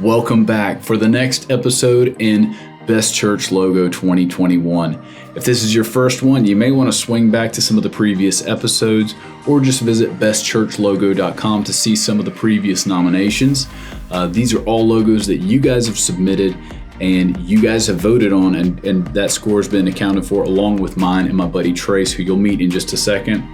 Welcome back for the next episode in Best Church Logo 2021. If this is your first one, you may want to swing back to some of the previous episodes or just visit bestchurchlogo.com to see some of the previous nominations. These are all logos that you guys have submitted and you guys have voted on, and that score has been accounted for along with mine and my buddy Trace, who you'll meet in just a second.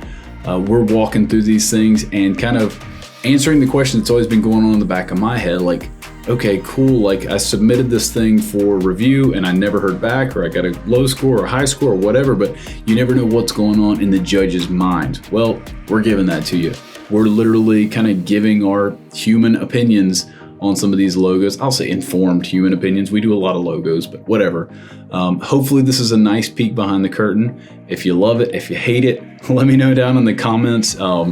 We're walking through these things and kind of answering the question that's always been going on in the back of my head, like, okay, cool, like I submitted this thing for review and I never heard back, or I got a low score or a high score or whatever, but you never know what's going on in the judge's mind. Well, we're giving that to you. We're literally kind of giving our human opinions on some of these logos. I'll say informed human opinions. We do a lot of logos, but whatever. Hopefully this is a nice peek behind the curtain. If you love it, if you hate it, let me know down in the comments. I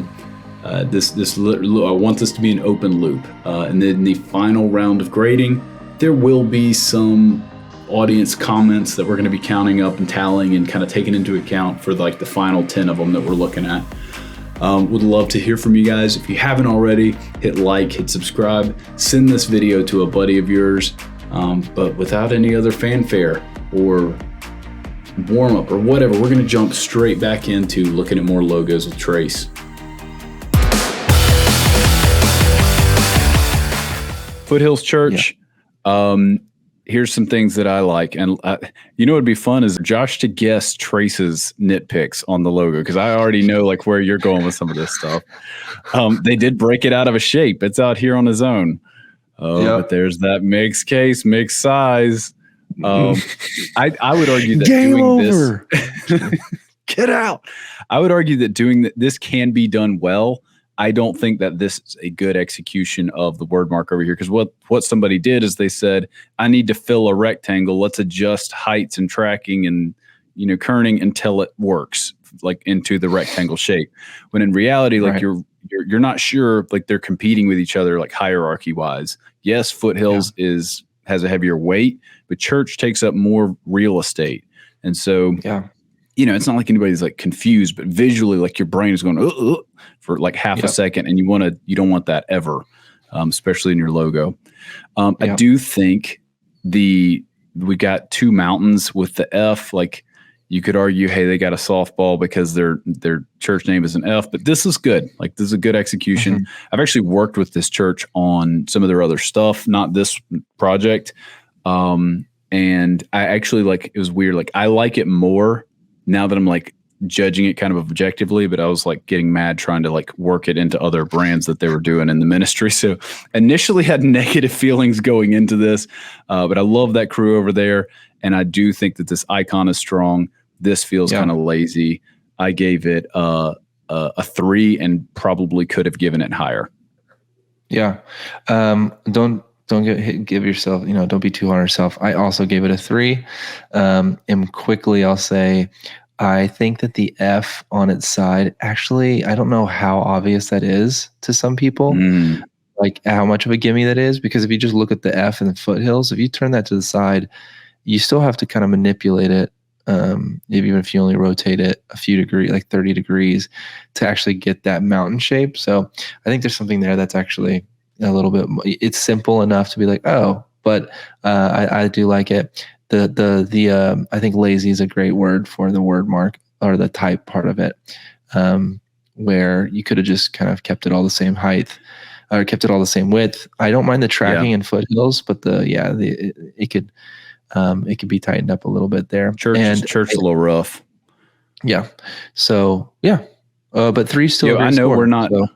want this to be an open loop. And then the final round of grading, there will be some audience comments that we're going to be counting up and tallying and kind of taking into account for like the final 10 of them that we're looking at. Would love to hear from you guys. If you haven't already, hit like, hit subscribe, send this video to a buddy of yours. But without any other fanfare or warm up or whatever, we're going to jump straight back into looking at more logos with Trace. Foothills Church. Yeah. Here's some things that I like. And you know, what'd be fun is Josh to guess Trace's nitpicks on the logo, because I already know like where you're going with some of this stuff. They did break it out of a shape. It's out here on his own. But there's that mixed case, mixed size. I would argue that Game doing over. This get out. I would argue that doing this can be done well. I don't think that this is a good execution of the word mark over here, because what somebody did is they said, I need to fill a rectangle. Let's adjust heights and tracking and, you know, kerning until it works like into the rectangle shape. When in reality, like right. you're not sure, like they're competing with each other, like hierarchy wise. Yes, Foothills has a heavier weight, but Church takes up more real estate. And so, you know, it's not like anybody's like confused, but visually, like your brain is going for like half a second, and you don't want that ever, especially in your logo. I do think we got two mountains with the F. Like you could argue, hey, they got a softball because their church name is an F, but this is good. Like this is a good execution. Mm-hmm. I've actually worked with this church on some of their other stuff, not this project. And I actually like, it was weird. Like I like it more now that I'm like judging it kind of objectively, but I was like getting mad trying to like work it into other brands that they were doing in the ministry. So initially had negative feelings going into this, but I love that crew over there. And I do think that this icon is strong. This feels kind of lazy. I gave it a 3 and probably could have given it higher. Yeah. Don't give yourself, don't be too hard on yourself. I also gave it a 3. And quickly I'll say, I think that the F on its side, actually, I don't know how obvious that is to some people, like how much of a gimme that is, because if you just look at the F in the Foothills, if you turn that to the side, you still have to kind of manipulate it. Even if you only rotate it a few degrees, like 30 degrees, to actually get that mountain shape. So I think there's something there that's actually a little bit, it's simple enough to be like, oh, but I do like it. I think lazy is a great word for the word mark or the type part of it, where you could have just kind of kept it all the same height or kept it all the same width. I don't mind the tracking in Foothills, but it could be tightened up a little bit there. Church is a little rough. Yeah. So but 3 still. I know we're not. So.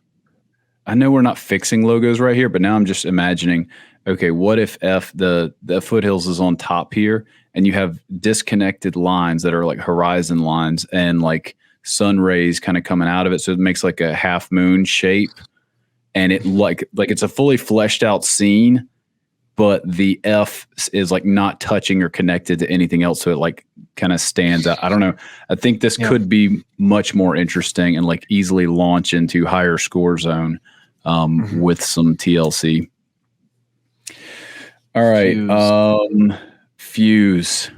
I know we're not fixing logos right here, but now I'm just imagining, okay, what if the Foothills is on top here and you have disconnected lines that are like horizon lines and like sun rays kind of coming out of it. So it makes like a half moon shape, and it like it's a fully fleshed out scene, but the F is like not touching or connected to anything else. So it like kind of stands out. I don't know. I think this could be much more interesting and like easily launch into higher score zone. With some TLC. All right. Fuse.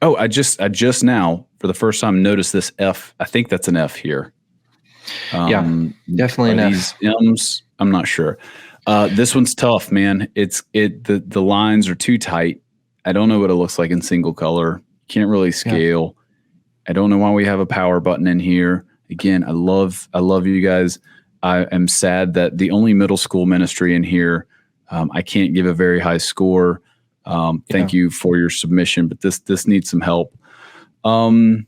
Oh, I just now for the first time noticed this F. I think that's an F here. Definitely an F. These M's, I'm not sure. This one's tough, man. The lines are too tight. I don't know what it looks like in single color. Can't really scale. I don't know why we have a power button in here. Again, I love you guys. I am sad that the only middle school ministry in here, I can't give a very high score. Thank you for your submission, but this needs some help. And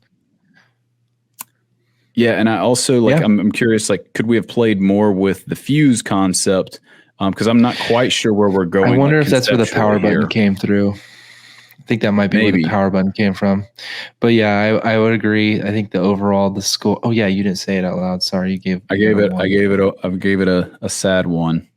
I also I'm curious, could we have played more with the Fuse concept? Because I'm not quite sure where we're going. I wonder if that's where the power button came through. I think that might be where the power button came from. But yeah, I would agree. I think the score. Oh yeah, you didn't say it out loud. Sorry, I gave it a sad 1.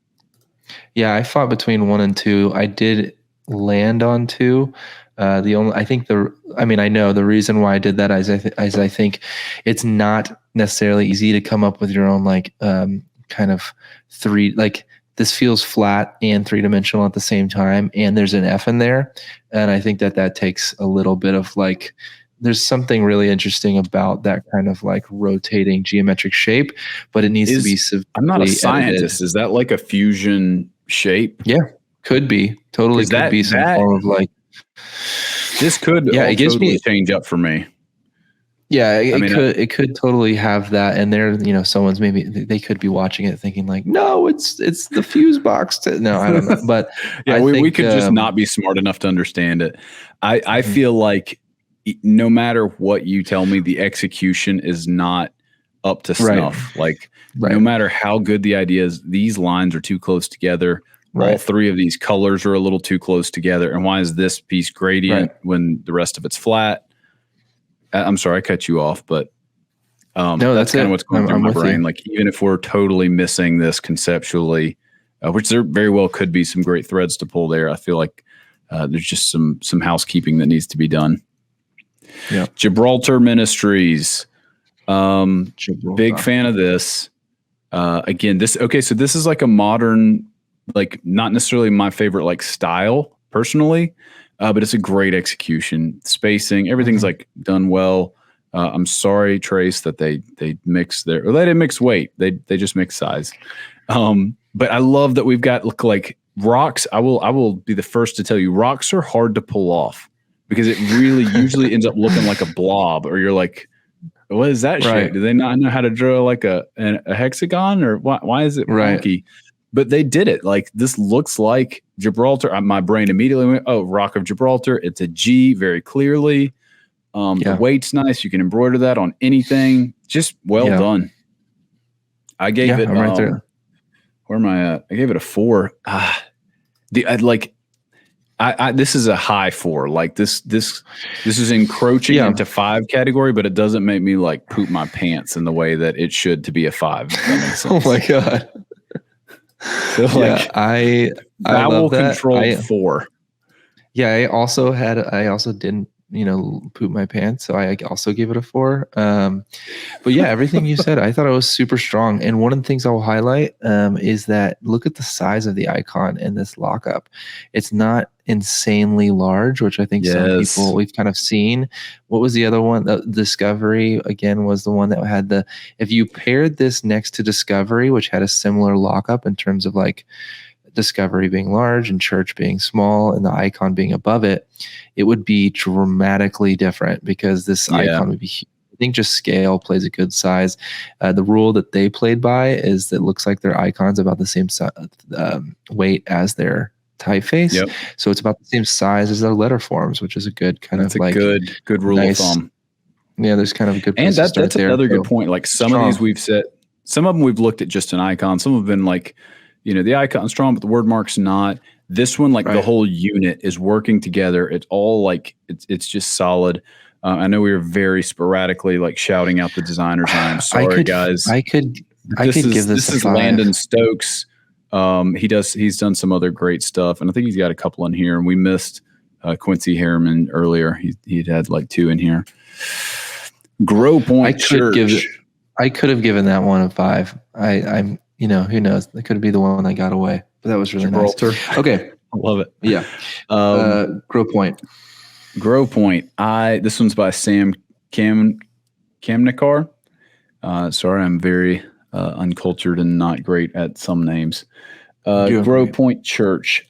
Yeah, I fought between 1 and 2. I did land on 2. I know the reason why I did that is I think it's not necessarily easy to come up with your own kind of 3, this feels flat and 3-dimensional at the same time, and there's an F in there, and I think that takes a little bit of there's something really interesting about that kind of rotating geometric shape, but it needs to be severely I'm not a scientist. Edited. Is that like a fusion shape? Yeah, could be. Totally could be some form of this could totally change up for me. Yeah, it could totally have that, and there, someone's maybe they could be watching it thinking no, it's the fuse box. No, I don't know, but yeah, we could just not be smart enough to understand it. I feel like no matter what you tell me, the execution is not up to snuff. No matter how good the idea is, these lines are too close together. Right. All 3 of these colors are a little too close together. And why is this piece gradient when the rest of it's flat? I'm sorry, I cut you off, but no, that's kind of what's going through my brain. Even if we're totally missing this conceptually, which there very well could be some great threads to pull there, I feel like there's just some housekeeping that needs to be done. Yeah, Gibraltar Ministries, big fan of this. Again, so this is a modern, not necessarily my favorite style personally. But it's a great execution, spacing, everything's done well. I'm sorry, Trace, that they mix they didn't mix weight. They just mix size. But I love that we've got rocks. I will be the first to tell you, rocks are hard to pull off because it really usually ends up looking like a blob, or you're what is that shape? Do they not know how to draw a hexagon, or why is it wonky? But they did it. This looks like Gibraltar. My brain immediately went, oh, Rock of Gibraltar. It's a G very clearly. The weight's nice. You can embroider that on anything. Just well done. I gave it. I'm right there. Where am I at? I gave it a 4. This is a high 4. This is encroaching into 5 category, but it doesn't make me poop my pants in the way that it should to be a 5. If that makes sense. Oh my God. So I vowel love that. Control 4. Yeah, I also didn't poop my pants, so I also gave it a 4. But yeah, everything you said, I thought it was super strong. And one of the things I will highlight is that look at the size of the icon in this lockup. It's not insanely large, which I think some people we've kind of seen. What was the other one? The Discovery again was the one that had if you paired this next to Discovery, which had a similar lockup in terms of Discovery being large and Church being small and the icon being above it, it would be dramatically different because this icon would be huge. I think just scale plays a good size. The rule that they played by is that it looks like their icon's about the same weight as their typeface. Yep. So it's about the same size as their letter forms, which is a good kind of a good rule of thumb. Yeah, there's kind of a good place and that's another good point. Some of these we've said, some of them we've looked at just an icon. Some have been the icon's strong, but the word mark's not. This one, the whole unit is working together. It's all it's just solid. I know we were very sporadically shouting out the designers. I'm sorry, guys. I could give this a 5. Landon Stokes. He's done some other great stuff, and I think he's got a couple in here. And we missed Quincy Harriman earlier. He'd had 2 in here. Grow Point Church. I could have given that one a 5. I'm who knows? That could be the one that got away, but that was really Gibraltar. Nice. Okay, I love it. Yeah. Grow Point. This one's by Sam Kamnikar. Sorry, I'm very uncultured and not great at some names. Grow Point Church.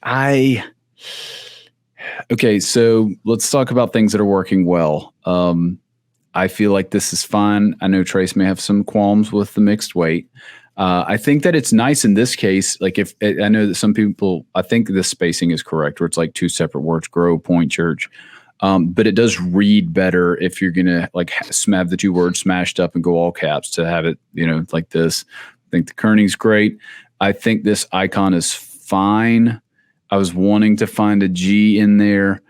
Okay, so let's talk about things that are working well. I feel like this is fine. I know Trace may have some qualms with the mixed weight. I think that it's nice in this case. Like I know that some people, I think this spacing is correct, where it's like two separate words, Grow Point Church. But it does read better if you're going to like have the two words smashed up and go all caps to have it, like this. I think the kerning's great. I think this icon is fine. I was wanting to find a G in there.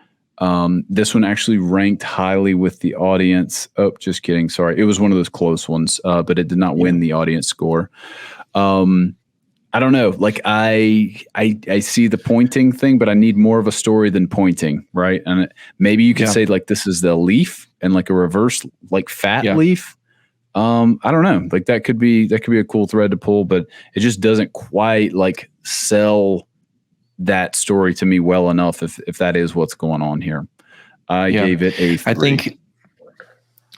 This one actually ranked highly with the audience. Oh, just kidding. Sorry. It was one of those close ones, but it did not win the audience score. I don't know. Like I see the pointing thing, but I need more of a story than pointing. Right. And maybe you could say like, this is the leaf and like a reverse, like fat leaf. I don't know. Like that could be a cool thread to pull, but it just doesn't quite like sell that story to me well enough if that is what's going on here. I gave it a 3.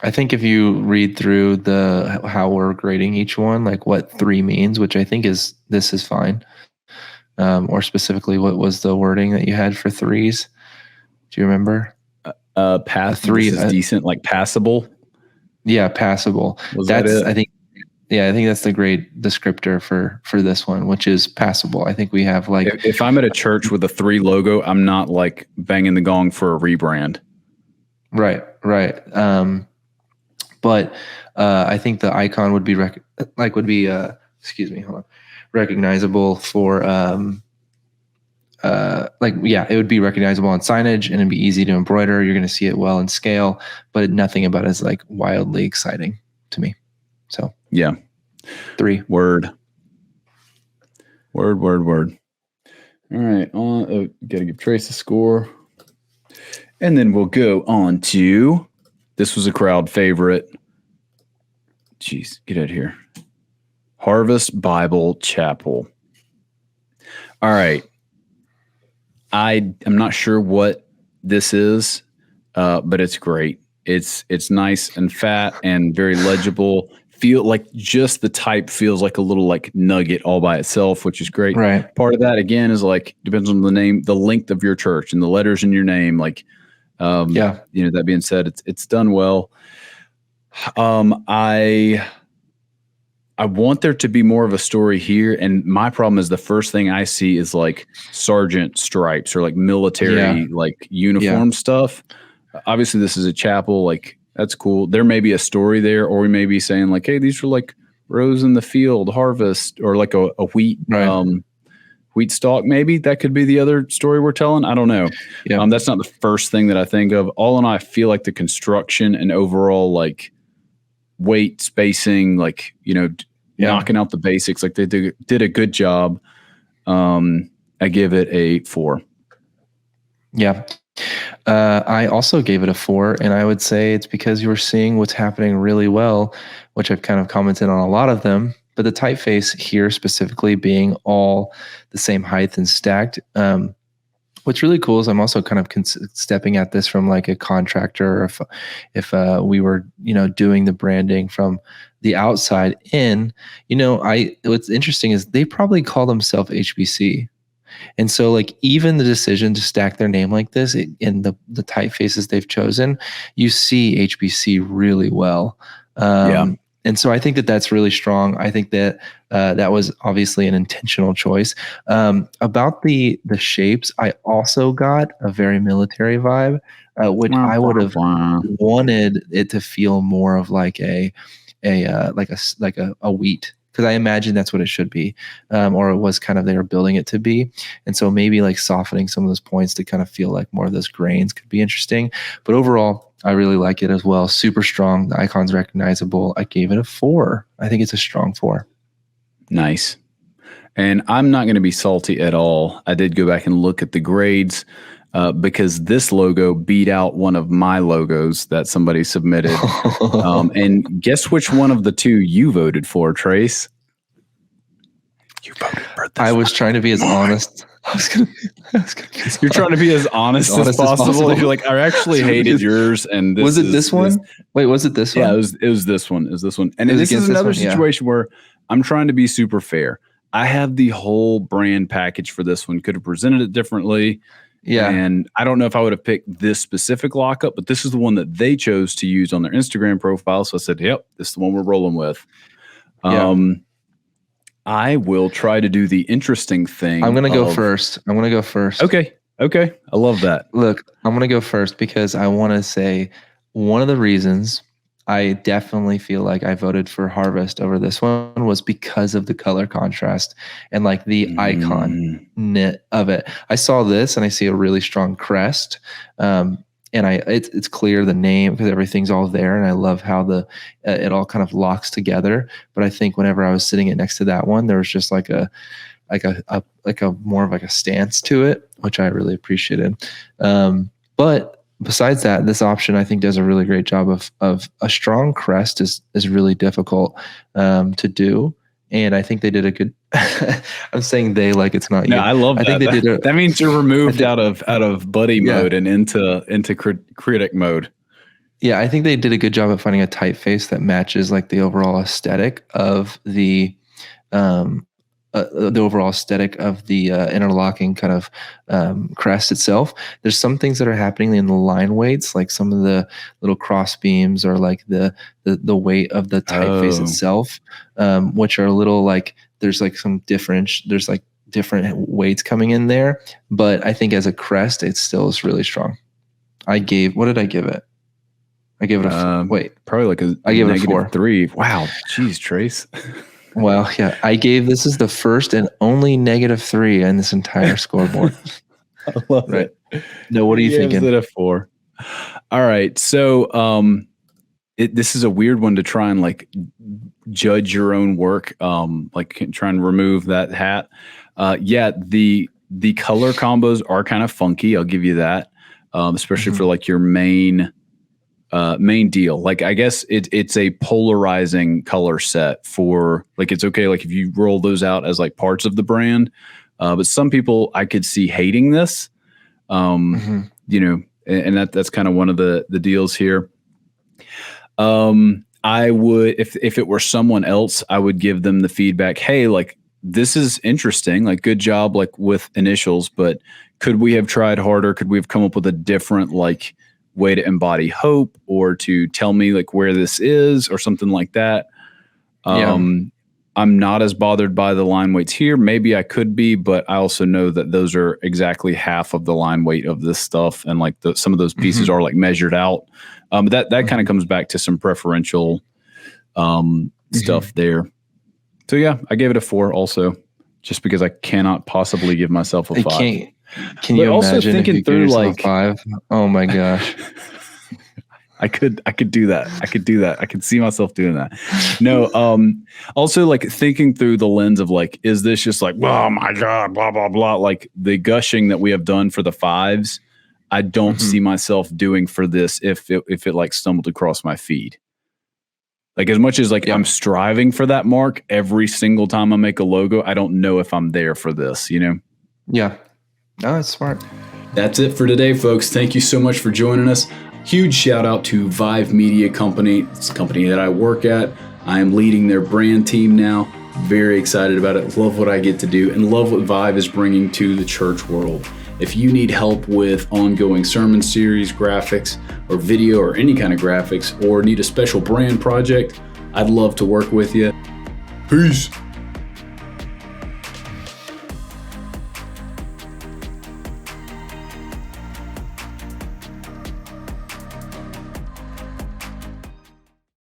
I think if you read through how we're grading each one, like what 3 means, which I think this is fine. Or specifically, what was the wording that you had for 3s? Do you remember? Pass 3 is decent, like passable. Yeah, passable. That's that it? I think that's the great descriptor for this one, which is passable. I think we have like if I'm at a church with a 3 logo, I'm not like banging the gong for a rebrand. Right. But I think the icon would be recognizable for it would be recognizable on signage and it'd be easy to embroider. You're going to see it well in scale, but nothing about it is like wildly exciting to me. So yeah, 3. Word. All right, gotta give Trace a score, and then we'll go on to. This was a crowd favorite. Jeez, get out of here. Harvest Bible Chapel. All right. I am not sure what this is, but it's great. It's nice and fat and very legible. Feel like just the type feels like a little like nugget all by itself, which is great. Right. Part of that again is like depends on the name, the length of your church and the letters in your name. Like, that being said, it's done well. I want there to be more of a story here, and my problem is the first thing I see is like sergeant stripes or like military like uniform stuff. Obviously, this is a chapel. Like that's cool. There may be a story there, or we may be saying like, "Hey, these are like rows in the field, harvest," or like a wheat wheat stalk. Maybe that could be the other story we're telling. I don't know. Yeah. That's not the first thing that I think of. All in all, I feel like the construction and overall like weight spacing, like knocking out the basics, like they did a good job. I give it a 4. Yeah. I also gave it a 4, and I would say it's because you were seeing what's happening really well, which I've kind of commented on a lot of them, but the typeface here specifically being all the same height and stacked. What's really cool is I'm also kind of stepping at this from like a contractor, or if we were, doing the branding from the outside in, what's interesting is they probably call themselves HBC. And so like even the decision to stack their name like this in the typefaces they've chosen, you see HBC really well. And so I think that that's really strong. I think that that was obviously an intentional choice. About the shapes, I also got a very military vibe, which I would have wanted it to feel more of like a wheat, because I imagine that's what it should be, or it was kind of they were building it to be. And so maybe like softening some of those points to kind of feel like more of those grains could be interesting. But overall, I really like it as well. Super strong. The icon's recognizable. I gave it a 4. I think it's a strong 4. Nice. And I'm not going to be salty at all. I did go back and look at the grades because this logo beat out one of my logos that somebody submitted. And guess which one of the 2 you voted for, Trace? You voted for this. I was trying to be as honest. You're trying to be as honest as possible. You're like, I actually hated yours. And this was it this one? Wait, was it this one? Yeah, it was this one. And this is another situation where I'm trying to be super fair. I have the whole brand package for this one. Could have presented it differently. Yeah. And I don't know if I would have picked this specific lockup, but this is the one that they chose to use on their Instagram profile. So I said, yep, this is the one we're rolling with. I will try to do the interesting thing. I'm going to go first. Okay. I love that. Look, I'm going to go first because I want to say one of the reasons I definitely feel like I voted for Harvest over this one was because of the color contrast and like the icon of it. I saw this and I see a really strong crest. And it's clear the name because everything's all there, and I love how it all kind of locks together. But I think whenever I was sitting it next to that one, there was just like a more of like a stance to it, which I really appreciated. But besides that, this option I think does a really great job of a strong crest is really difficult to do. And I think they did a good. I'm saying they like it's not you. No, I love that. I think they did. That means you're removed out of buddy mode and into critic mode. Yeah, I think they did a good job of finding a typeface that matches like the overall aesthetic of the interlocking kind of crest itself. There's some things that are happening in the line weights, like some of the little cross beams or like the weight of the typeface itself, which are a little like there's like different weights coming in there. But I think as a crest, it still is really strong. What did I give it? I gave it probably like I gave it a 4. 3. Wow. Jeez, Trace. Well, yeah, this is the first and only -3 in this entire scoreboard. I love it. No, what are you thinking? Gives it a 4. All right. So this is a weird one to try and like judge your own work. Like try and remove that hat. The color combos are kind of funky. I'll give you that. Especially for like your main deal. Like I guess it's a polarizing color set for like, it's okay. Like if you roll those out as like parts of the brand, but some people I could see hating this, you know, and that's kind of one of the deals here. I would, if it were someone else, I would give them the feedback. Hey, like this is interesting. Like good job, like with initials, but could we have tried harder? Could we have come up with a different like way to embody hope or to tell me like where this is or something like that? I'm not as bothered by the line weights here. Maybe I could be, but I also know that those are exactly half of the line weight of this stuff. And like some of those pieces are like measured out. But that kind of comes back to some preferential stuff there. So yeah, I gave it a 4 also, just because I cannot possibly give myself a 5. Can you also imagine thinking if you through like 5? Oh my gosh. I could do that. I could see myself doing that. No, also like thinking through the lens of like, is this just like, oh my God, blah, blah, blah. Like the gushing that we have done for the 5s, I don't see myself doing for this if it like stumbled across my feed. Like as much as like I'm striving for that mark every single time I make a logo, I don't know if I'm there for this, you know? Yeah. No, that's smart. That's it for today, folks. Thank you so much for joining us. Huge shout out to Vive Media Company. It's a company that I work at. I am leading their brand team now. Very excited about it. Love what I get to do and love what Vive is bringing to the church world. If you need help with ongoing sermon series, graphics, or video, or any kind of graphics, or need a special brand project, I'd love to work with you. Peace.